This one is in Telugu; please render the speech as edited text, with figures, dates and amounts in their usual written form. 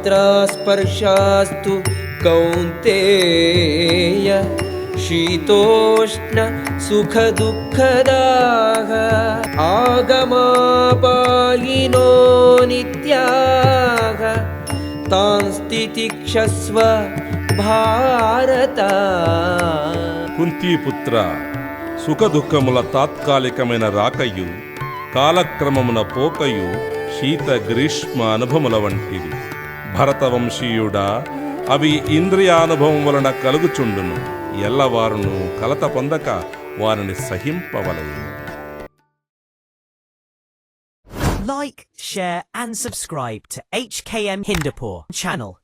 मात्रास्पर्शास्तु कौन्तेय शीतोष्ण सुखदुःखदाः आगमापायिनो नित्याः तांस्तितिक्षस्व భారత. కుంతీపుత్ర, సుఖదుఃఖముల తాత్కాలికమైన రాకయు కాలక్రమమున పోకయు శీత గ్రీష్మ అనుభవముల వంటివి. భరతవంశీయుడా, అవి ఇంద్రియానుభవం వలన కలుగుచుండును. ఎల్లవారును కలత పొందక వారిని సహింపవలెను. Like, share and subscribe to HKM Hindupur channel.